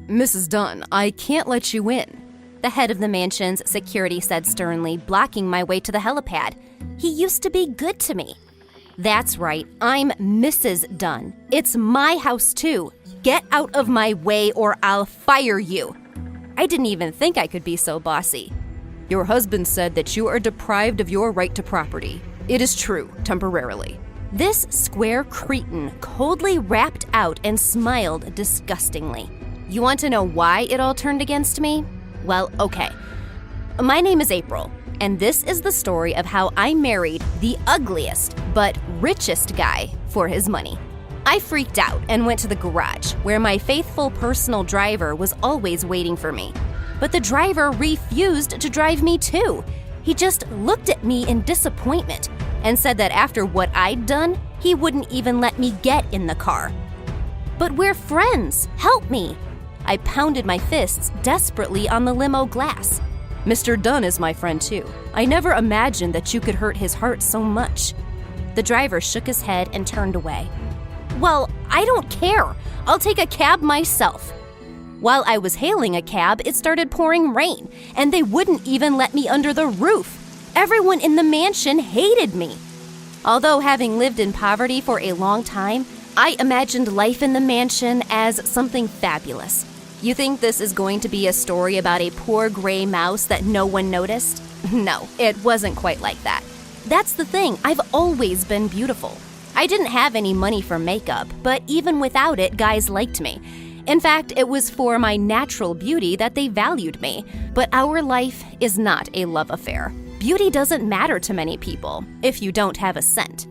"Mrs. Dunn, I can't let you in," the head of the mansion's security said sternly, blocking my way to the helipad. He used to be good to me. "That's right, I'm Mrs. Dunn. It's my house too. Get out of my way or I'll fire you." I didn't even think I could be so bossy. "Your husband said that you are deprived of your right to property. It is true, temporarily." This square cretin coldly rapped out and smiled disgustingly. You want to know why it all turned against me? Well, okay. My name is April, and this is the story of how I married the ugliest but richest guy for his money. I freaked out and went to the garage, where my faithful personal driver was always waiting for me. But the driver refused to drive me too. He just looked at me in disappointment and said that after what I'd done, he wouldn't even let me get in the car. "But we're friends. Help me." I pounded my fists desperately on the limo glass. "Mr. Dunn is my friend too. I never imagined that you could hurt his heart so much." The driver shook his head and turned away. "Well, I don't care. I'll take a cab myself." While I was hailing a cab, it started pouring rain, and they wouldn't even let me under the roof. Everyone in the mansion hated me. Although having lived in poverty for a long time, I imagined life in the mansion as something fabulous. You think this is going to be a story about a poor gray mouse that no one noticed? No, it wasn't quite like that. That's the thing, I've always been beautiful. I didn't have any money for makeup, but even without it, guys liked me. In fact, it was for my natural beauty that they valued me. But our life is not a love affair. Beauty doesn't matter to many people if you don't have a cent.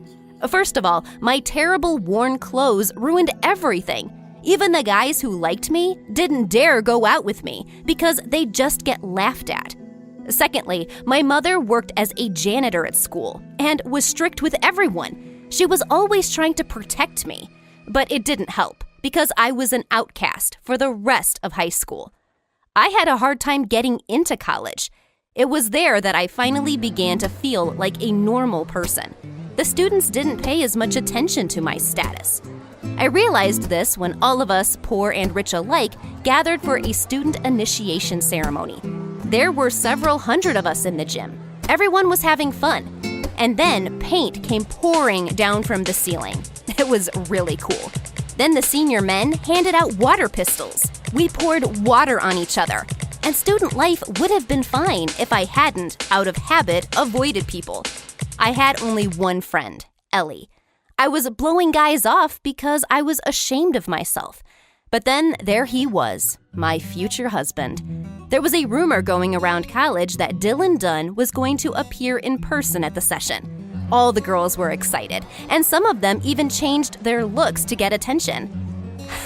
First of all, my terrible worn clothes ruined everything. Even the guys who liked me didn't dare go out with me because they'd just get laughed at. Secondly, my mother worked as a janitor at school and was strict with everyone. She was always trying to protect me, but it didn't help because I was an outcast for the rest of high school. I had a hard time getting into college. It was there that I finally began to feel like a normal person. The students didn't pay as much attention to my status. I realized this when all of us, poor and rich alike, gathered for a student initiation ceremony. There were several hundred of us in the gym. Everyone was having fun. And then paint came pouring down from the ceiling. It was really cool. Then the senior men handed out water pistols. We poured water on each other. And student life would have been fine if I hadn't, out of habit, avoided people. I had only one friend, Ellie. I was blowing guys off because I was ashamed of myself. But then there he was, my future husband. There was a rumor going around college that Dylan Dunn was going to appear in person at the session. All the girls were excited, and some of them even changed their looks to get attention.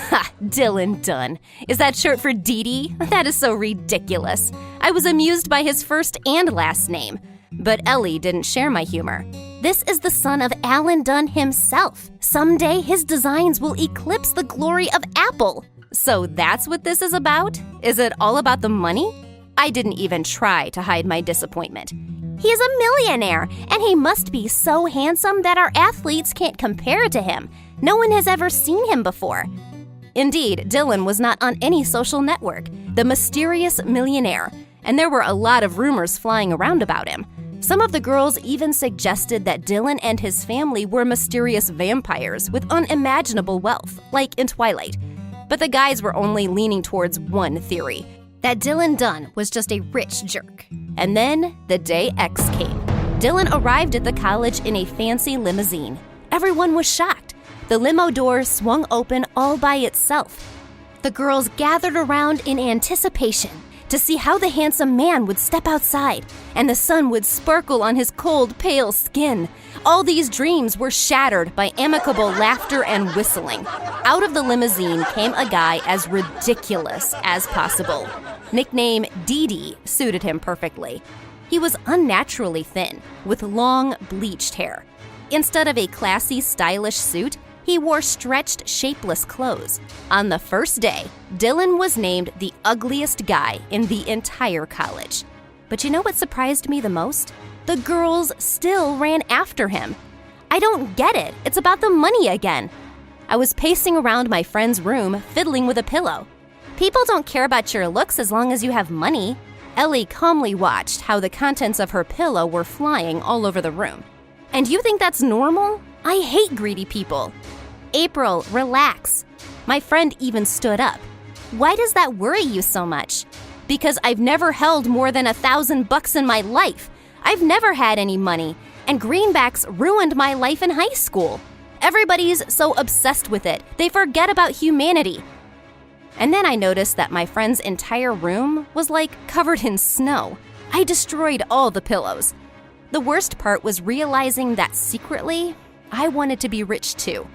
Ha, Dylan Dunn. Is that short for Dee Dee? That is so ridiculous. I was amused by his first and last name. But Ellie didn't share my humor. This is the son of Alan Dunn himself. Someday his designs will eclipse the glory of Apple. So that's what this is about? Is it all about the money? I didn't even try to hide my disappointment. He is a millionaire, and he must be so handsome that our athletes can't compare to him. No one has ever seen him before. Indeed, Dylan was not on any social network, the mysterious millionaire, and there were a lot of rumors flying around about him. Some of the girls even suggested that Dylan and his family were mysterious vampires with unimaginable wealth, like in Twilight. But the guys were only leaning towards one theory, that Dylan Dunn was just a rich jerk. And then the day X came. Dylan arrived at the college in a fancy limousine. Everyone was shocked. The limo door swung open all by itself. The girls gathered around in anticipation to see how the handsome man would step outside and the sun would sparkle on his cold, pale skin. All these dreams were shattered by amicable laughter and whistling. Out of the limousine came a guy as ridiculous as possible. Nickname Dee Dee suited him perfectly. He was unnaturally thin, with long, bleached hair. Instead of a classy, stylish suit, he wore stretched, shapeless clothes. On the first day, Dylan was named the ugliest guy in the entire college. But you know what surprised me the most? The girls still ran after him. I don't get it. It's about the money again. I was pacing around my friend's room, fiddling with a pillow. People don't care about your looks as long as you have money. Ellie calmly watched how the contents of her pillow were flying all over the room. And you think that's normal? I hate greedy people. April, relax. My friend even stood up. Why does that worry you so much? Because I've never held more than $1,000 in my life. I've never had any money, and greenbacks ruined my life in high school. Everybody's so obsessed with it, they forget about humanity. And then I noticed that my friend's entire room was like covered in snow. I destroyed all the pillows. The worst part was realizing that secretly, I wanted to be rich too.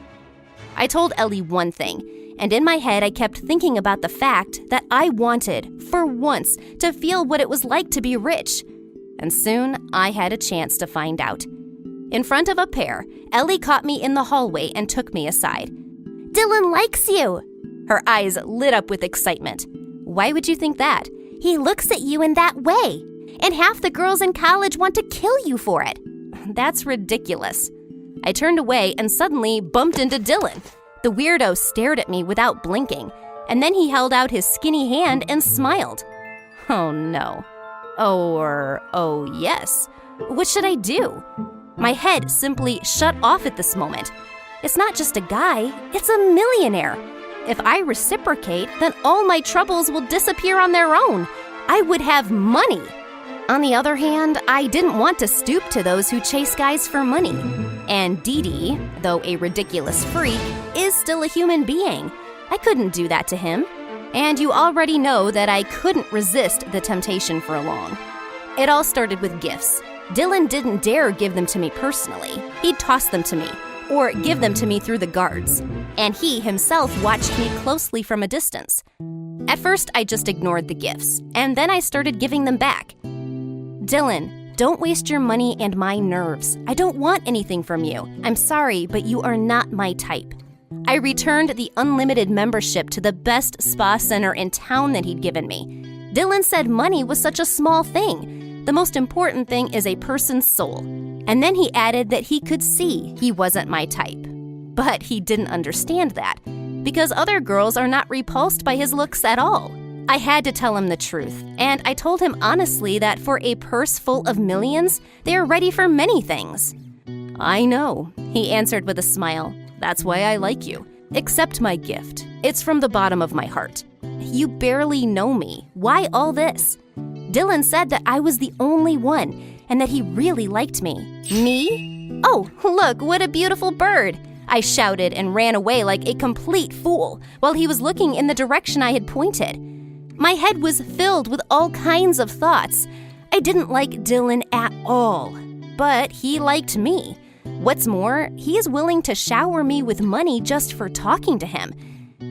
I told Ellie one thing, and in my head I kept thinking about the fact that I wanted, for once, to feel what it was like to be rich. And soon I had a chance to find out. In front of a pair, Ellie caught me in the hallway and took me aside. "Dylan likes you!" Her eyes lit up with excitement. "Why would you think that?" "He looks at you in that way, and half the girls in college want to kill you for it." "That's ridiculous." I turned away and suddenly bumped into Dylan. The weirdo stared at me without blinking, and then he held out his skinny hand and smiled. Oh no. Oh yes. What should I do? My head simply shut off at this moment. It's not just a guy, it's a millionaire. If I reciprocate, then all my troubles will disappear on their own. I would have money. On the other hand, I didn't want to stoop to those who chase guys for money. And Dee Dee, though a ridiculous freak, is still a human being. I couldn't do that to him. And you already know that I couldn't resist the temptation for long. It all started with gifts. Dylan didn't dare give them to me personally. He'd toss them to me, or give them to me through the guards. And he himself watched me closely from a distance. At first, I just ignored the gifts, and then I started giving them back. "Dylan, don't waste your money and my nerves. I don't want anything from you. I'm sorry, but you are not my type." I returned the unlimited membership to the best spa center in town that he'd given me. Dylan said money was such a small thing. The most important thing is a person's soul. And then he added that he could see he wasn't my type. But he didn't understand that, because other girls are not repulsed by his looks at all. I had to tell him the truth, and I told him honestly that for a purse full of millions, they are ready for many things. "I know," he answered with a smile. "That's why I like you. Accept my gift. It's from the bottom of my heart." "You barely know me. Why all this?" Dylan said that I was the only one, and that he really liked me. Me? "Oh, look, what a beautiful bird!" I shouted and ran away like a complete fool, while he was looking in the direction I had pointed. My head was filled with all kinds of thoughts. I didn't like Dylan at all, but he liked me. What's more, he is willing to shower me with money just for talking to him.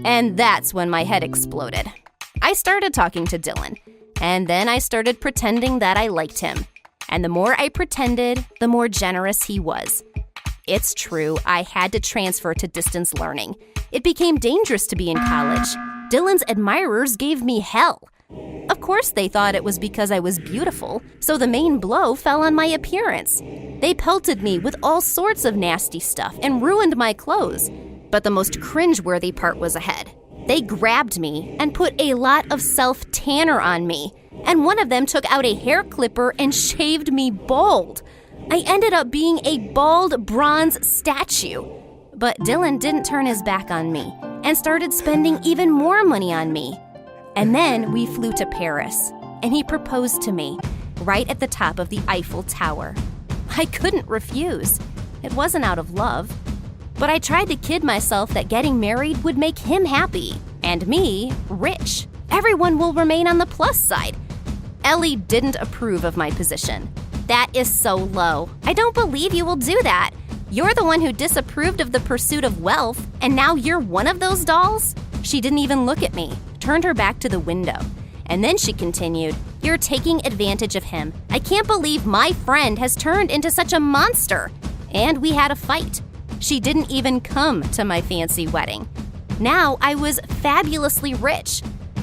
And that's when my head exploded. I started talking to Dylan, and then I started pretending that I liked him. And the more I pretended, the more generous he was. It's true, I had to transfer to distance learning. It became dangerous to be in college. Dylan's admirers gave me hell. Of course they thought it was because I was beautiful, so the main blow fell on my appearance. They pelted me with all sorts of nasty stuff and ruined my clothes. But the most cringeworthy part was ahead. They grabbed me and put a lot of self-tanner on me, and one of them took out a hair clipper and shaved me bald. I ended up being a bald bronze statue. But Dylan didn't turn his back on me and started spending even more money on me. And then we flew to Paris, and he proposed to me right at the top of the Eiffel Tower. I couldn't refuse. It wasn't out of love. But I tried to kid myself that getting married would make him happy, and me rich. Everyone will remain on the plus side. Ellie didn't approve of my position. "That is so low. I don't believe you will do that. You're the one who disapproved of the pursuit of wealth, and now you're one of those dolls?" She didn't even look at me, turned her back to the window. And then she continued, "You're taking advantage of him. I can't believe my friend has turned into such a monster." And we had a fight. She didn't even come to my fancy wedding. Now I was fabulously rich,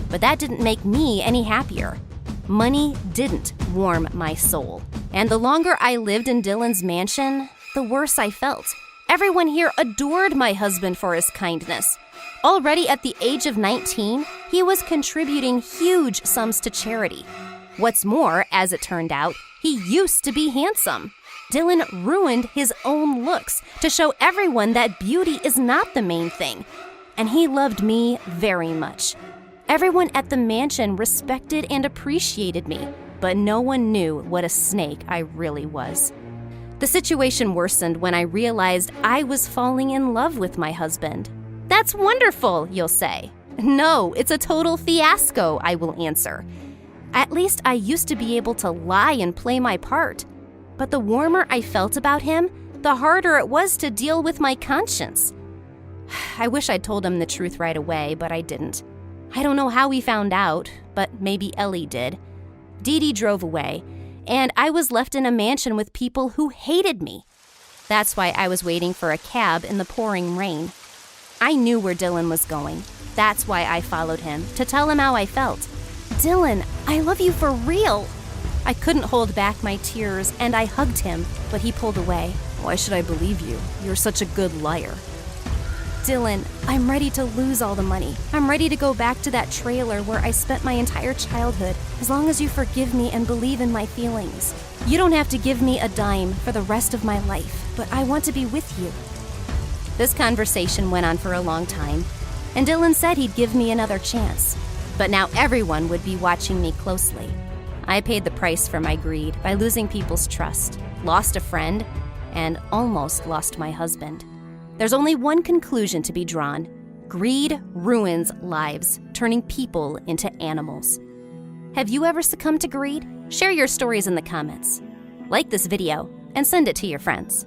but that didn't make me any happier. Money didn't warm my soul. And the longer I lived in Dylan's mansion, the worse I felt. Everyone here adored my husband for his kindness. Already at the age of 19, he was contributing huge sums to charity. What's more, as it turned out, he used to be handsome. Dylan ruined his own looks to show everyone that beauty is not the main thing. And he loved me very much. Everyone at the mansion respected and appreciated me, but no one knew what a snake I really was. The situation worsened when I realized I was falling in love with my husband. That's wonderful, you'll say. No, it's a total fiasco, I will answer. At least I used to be able to lie and play my part. But the warmer I felt about him, the harder it was to deal with my conscience. I wish I'd told him the truth right away, but I didn't. I don't know how he found out, but maybe Ellie did. Dee Dee drove away, and I was left in a mansion with people who hated me. That's why I was waiting for a cab in the pouring rain. I knew where Dylan was going. That's why I followed him, to tell him how I felt. Dylan, I love you for real. I couldn't hold back my tears, and I hugged him, but he pulled away. Why should I believe you? You're such a good liar. Dylan, I'm ready to lose all the money. I'm ready to go back to that trailer where I spent my entire childhood, as long as you forgive me and believe in my feelings. You don't have to give me a dime for the rest of my life, but I want to be with you. This conversation went on for a long time, and Dylan said he'd give me another chance. But now everyone would be watching me closely. I paid the price for my greed by losing people's trust, lost a friend, and almost lost my husband. There's only one conclusion to be drawn. Greed ruins lives, turning people into animals. Have you ever succumbed to greed? Share your stories in the comments. Like this video and send it to your friends.